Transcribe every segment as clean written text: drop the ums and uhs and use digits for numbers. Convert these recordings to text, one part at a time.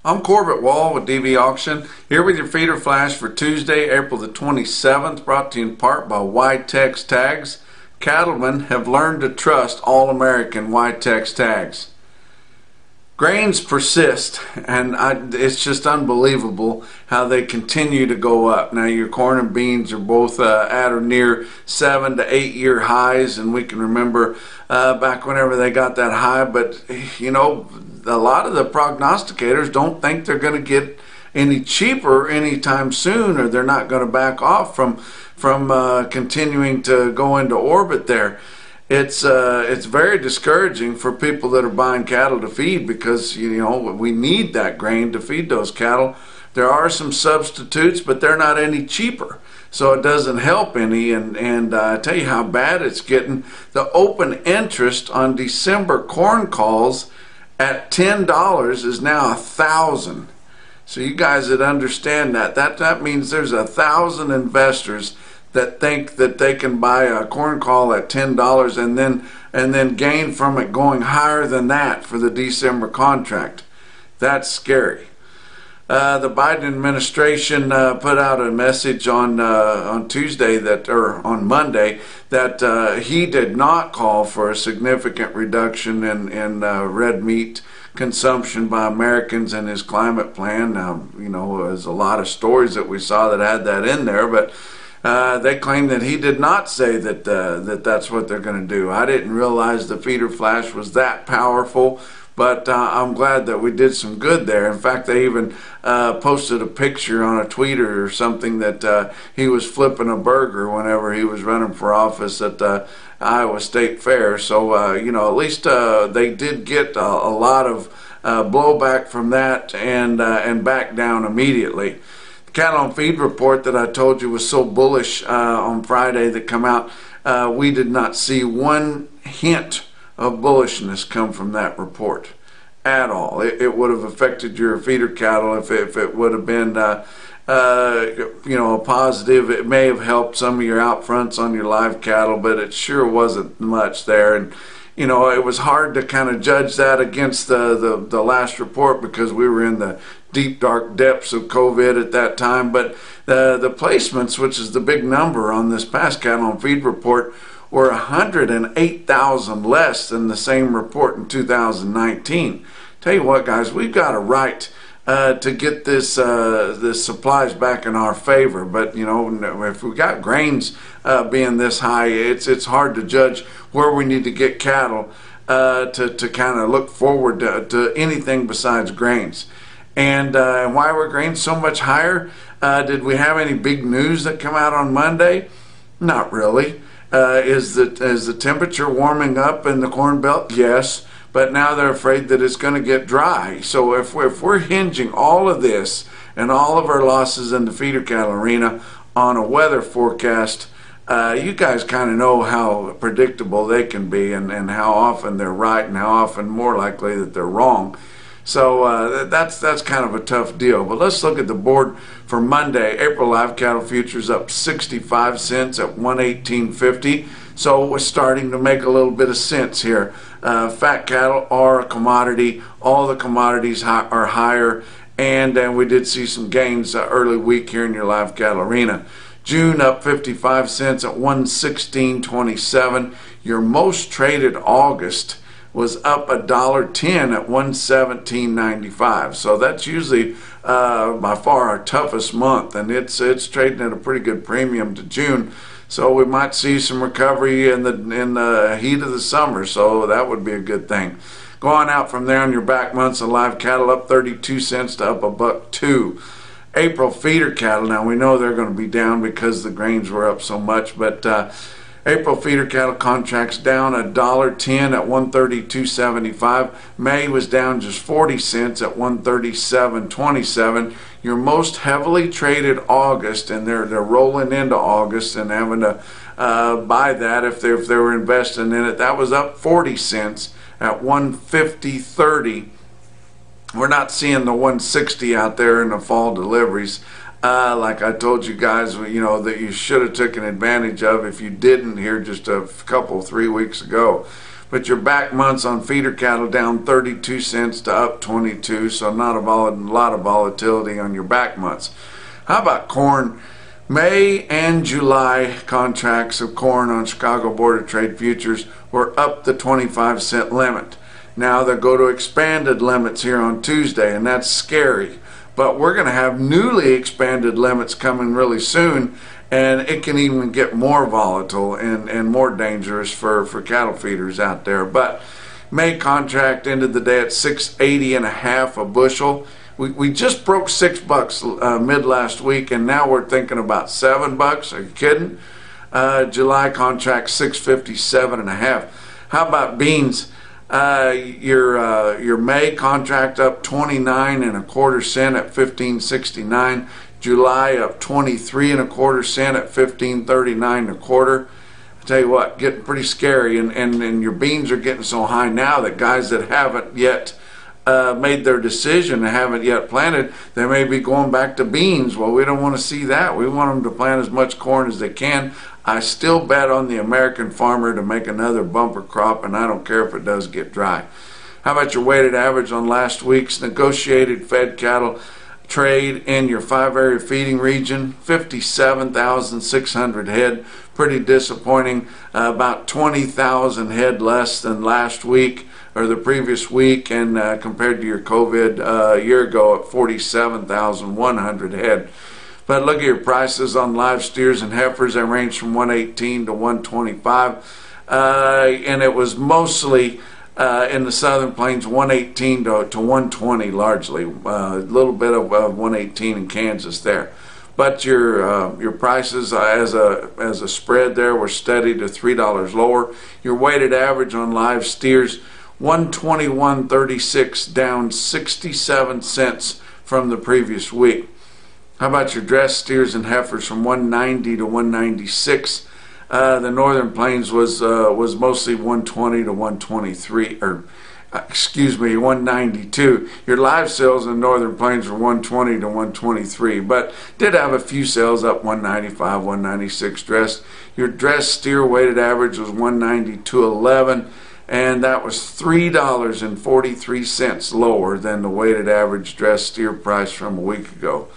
I'm Corbett Wall with DV Auction, here with your feeder flash for Tuesday, April the 27th, brought to you in part by Witex Tags. Cattlemen have learned to trust all-American Witex tags. Grains persist, and it's just unbelievable how they continue to go up. Now, your corn and beans are both at or near 7 to 8 year highs, and we can remember back whenever they got that high, but you know, a lot of the prognosticators don't think they're going to get any cheaper anytime soon, or they're not going to back off from continuing to go into orbit there. It's very discouraging for people that are buying cattle to feed, because you know we need that grain to feed those cattle. There are some substitutes, but they're not any cheaper, so it doesn't help any. And I tell you how bad it's getting. The open interest on December corn calls at $10 is now $1,000. So you guys that understand that means there's 1,000 investors that think that they can buy a corn call at $10 and then gain from it going higher than that for the December contract. That's scary. The Biden administration put out a message on Tuesday on Monday that he did not call for a significant reduction in red meat consumption by Americans in his climate plan. Now, you know, there's a lot of stories that we saw that had that in there, but they claim that he did not say that that's what they're going to do. I didn't realize the feeder flash was that powerful, but I'm glad that we did some good there. In fact, they even posted a picture on a tweeter or something that he was flipping a burger whenever he was running for office at the Iowa State Fair. So, you know, at least they did get a lot of blowback from that and back down immediately. The cattle on feed report that I told you was so bullish on Friday that come out, we did not see one hint of bullishness come from that report at all. It would have affected your feeder cattle if it would have been you know, a positive. It may have helped some of your out fronts on your live cattle, but it sure wasn't much there. And you know, it was hard to kind of judge that against the last report, because we were in the deep dark depths of COVID at that time. But the placements, which is the big number on this past cattle on feed report, were 108,000 less than the same report in 2019. Tell you what, guys, we've got a right to get this supplies back in our favor. But you know, if we got grains being this high, it's hard to judge where we need to get cattle to kind of look forward to anything besides grains. And why were grains so much higher? Did we have any big news that come out on Monday? Not really. Is the temperature warming up in the Corn Belt? Yes, but now they're afraid that it's going to get dry. So if we're hinging all of this and all of our losses in the feeder cattle arena on a weather forecast, you guys kind of know how predictable they can be, and how often they're right and how often more likely that they're wrong. So that's kind of a tough deal. But let's look at the board for Monday. April live cattle futures up 65 cents at 118.50. So we're starting to make a little bit of sense here. Fat cattle are a commodity. All the commodities are higher, and we did see some gains early week here in your live cattle arena. June up 55 cents at 116.27. Your most traded August was up $1.10 at 117.95. So that's usually by far our toughest month, and it's trading at a pretty good premium to June. So we might see some recovery in the heat of the summer. So that would be a good thing. Going out from there on your back months of live cattle, up 32 cents to up $1.02. April feeder cattle, now we know they're going to be down because the grains were up so much, but April feeder cattle contracts down $1.10 at 132.75. May was down just 40 cents at 137.27. Your most heavily traded August, and they're rolling into August and having to buy that if they were investing in it. That was up 40 cents at 150.30. We're not seeing the 160 out there in the fall deliveries. Like I told you guys, you know, that you should have taken advantage of if you didn't here just a couple, 3 weeks ago. but your back months on feeder cattle down 32 cents to up 22, so not a lot of volatility on your back months. How about corn? May and July contracts of corn on Chicago Board of Trade futures were up the 25-cent limit. Now they'll go to expanded limits here on Tuesday, and that's scary. But we're going to have newly expanded limits coming really soon, and it can even get more volatile and more dangerous for cattle feeders out there. But May contract ended the day at $6.80 a bushel. We just broke $6 mid last week, and now we're thinking about $7. Are you kidding? July contract $6.57.5. How about beans? Your May contract up 29.25 cents at $15.69. July up 23.25 cents at $15.39.25. I tell you what, getting pretty scary, and your beans are getting so high now that guys that haven't yet made their decision and haven't yet planted, they may be going back to beans. Well, we don't want to see that. We want them to plant as much corn as they can. I still bet on the American farmer to make another bumper crop, and I don't care if it does get dry. How about your weighted average on last week's negotiated fed cattle trade in your 5-area feeding region? 57,600 head. Pretty disappointing. About 20,000 head less than last week or the previous week, and compared to your COVID a year ago at 47,100 head. But look at your prices on live steers and heifers. They range from 118 to 125, and it was mostly in the southern plains 118 to 120 largely. A little bit of 118 in Kansas there. But your prices as a spread there were steady to $3 lower. Your weighted average on live steers 121.36, down 67 cents from the previous week. How about your dressed steers and heifers from 190 to 196? The northern plains was mostly 120 to 123, or excuse me, 192. Your live sales in northern plains were 120 to 123, but did have a few sales up 195, 196 dressed. Your dressed steer weighted average was 190 to 11, and that was $3.43 lower than the weighted average dressed steer price from a week ago.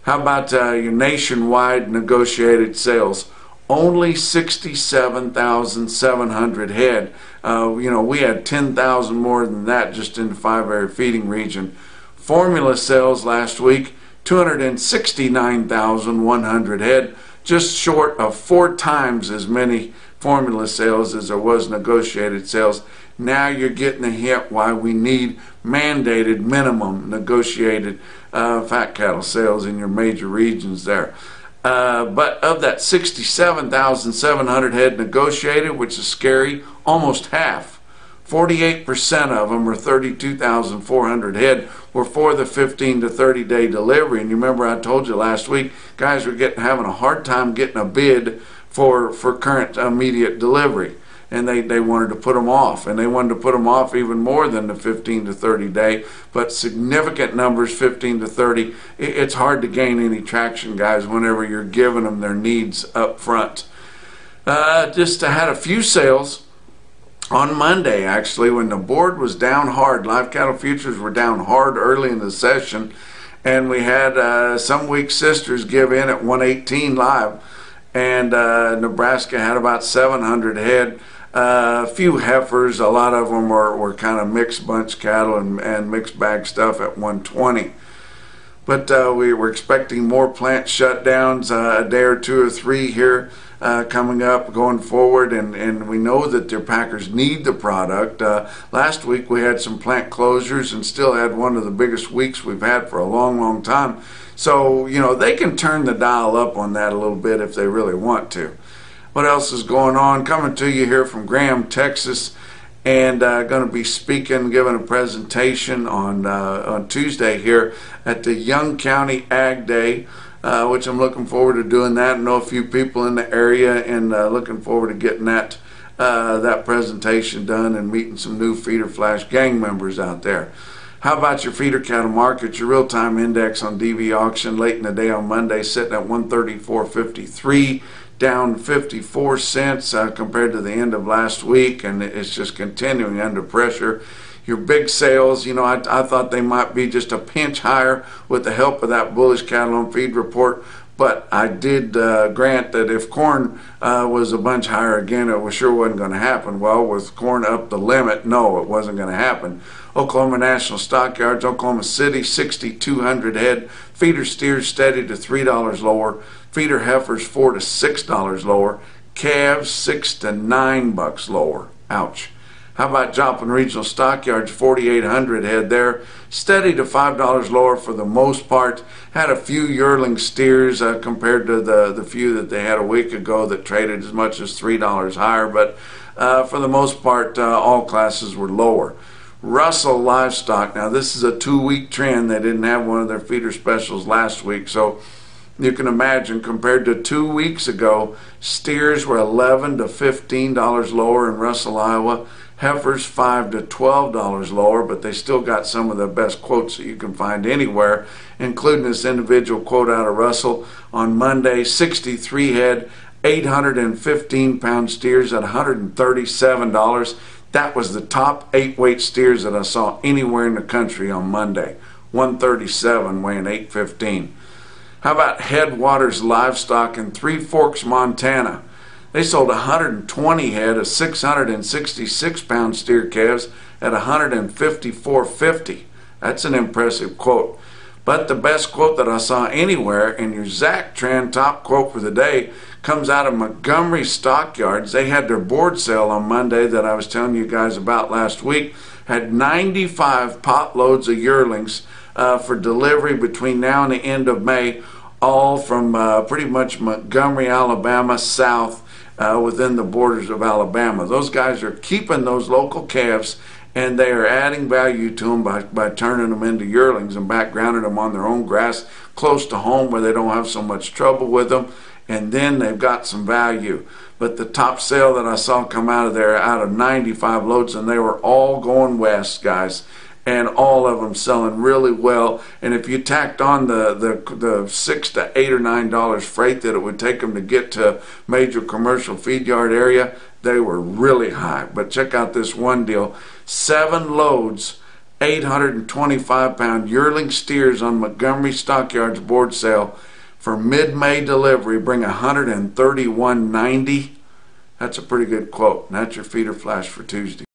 How about your nationwide negotiated sales? Only 67,700 head. We had 10,000 more than that just in the 5-area feeding region. Formula sales last week, 269,100 head, just short of 4 times as many formula sales as there was negotiated sales. Now you're getting a hint why we need mandated minimum negotiated fat cattle sales in your major regions there. But of that 67,700 head negotiated, which is scary, almost half, 48% of them, or 32,400 head, were for the 15 to 30 day delivery. And you remember I told you last week, guys were having a hard time getting a bid for current immediate delivery. And they wanted to put them off, and they wanted to put them off even more than the 15 to 30 day, but significant numbers, 15 to 30. It's hard to gain any traction, guys, whenever you're giving them their needs up front. Just had a few sales on Monday, actually, when the board was down hard. Live cattle futures were down hard early in the session, and we had some weak sisters give in at 118 live, and Nebraska had about 700 head. A few heifers, a lot of them were kind of mixed bunch cattle and mixed bag stuff at 120. But we were expecting more plant shutdowns, a day or 2 or 3 here coming up going forward, and we know that their packers need the product. Last week we had some plant closures and still had one of the biggest weeks we've had for a long, long time. So, they can turn the dial up on that a little bit if they really want to. What else is going on? Coming to you here from Graham, Texas, and going to be speaking, giving a presentation on Tuesday here at the Young County Ag Day, which I'm looking forward to doing that. I know a few people in the area, and looking forward to getting that presentation done and meeting some new Feeder Flash gang members out there. How about your feeder cattle market? Your real-time index on DV auction late in the day on Monday sitting at 134.53, down 54 cents compared to the end of last week, and it's just continuing under pressure. Your big sales, I thought they might be just a pinch higher with the help of that bullish cattle on feed report. But I did grant that if corn was a bunch higher again, it sure wasn't going to happen. Well, with corn up the limit, no, it wasn't going to happen. Oklahoma National Stockyards, Oklahoma City, 6,200 head. Feeder steers steady to $3 lower. Feeder heifers $4 to $6 lower. Calves $6 to $9 lower. Ouch. How about Joplin Regional Stockyards, 4,800 head there, steady to $5 lower for the most part. Had a few yearling steers compared to the few that they had a week ago that traded as much as $3 higher, but for the most part, all classes were lower. Russell Livestock, now this is a 2-week trend. They didn't have one of their feeder specials last week, so you can imagine compared to 2 weeks ago, steers were $11 to $15 lower in Russell, Iowa. Heifers $5 to $12 lower, but they still got some of the best quotes that you can find anywhere, including this individual quote out of Russell on Monday, 63 head, 815-pound steers at $137. That was the top 8-weight steers that I saw anywhere in the country on Monday. 137 weighing 815. How about Headwaters Livestock in Three Forks, Montana? They sold 120 head of 666-pound steer calves at $154.50. That's an impressive quote. But the best quote that I saw anywhere, and your Zactran top quote for the day, comes out of Montgomery Stockyards. They had their board sale on Monday that I was telling you guys about last week. Had 95 pot loads of yearlings for delivery between now and the end of May, all from pretty much Montgomery, Alabama, south, within the borders of Alabama. Those guys are keeping those local calves, and they are adding value to them by turning them into yearlings and backgrounding them on their own grass close to home where they don't have so much trouble with them, and then they've got some value. But the top sale that I saw come out of there, out of 95 loads, and they were all going west, guys, and all of them selling really well. And if you tacked on the $6 to $8 or $9 freight that it would take them to get to major commercial feed yard area, they were really high. But check out this one deal: 7 loads, 825-pound yearling steers on Montgomery Stockyards board sale for mid-May delivery, bring $131.90. That's a pretty good quote. And that's your feeder flash for Tuesday.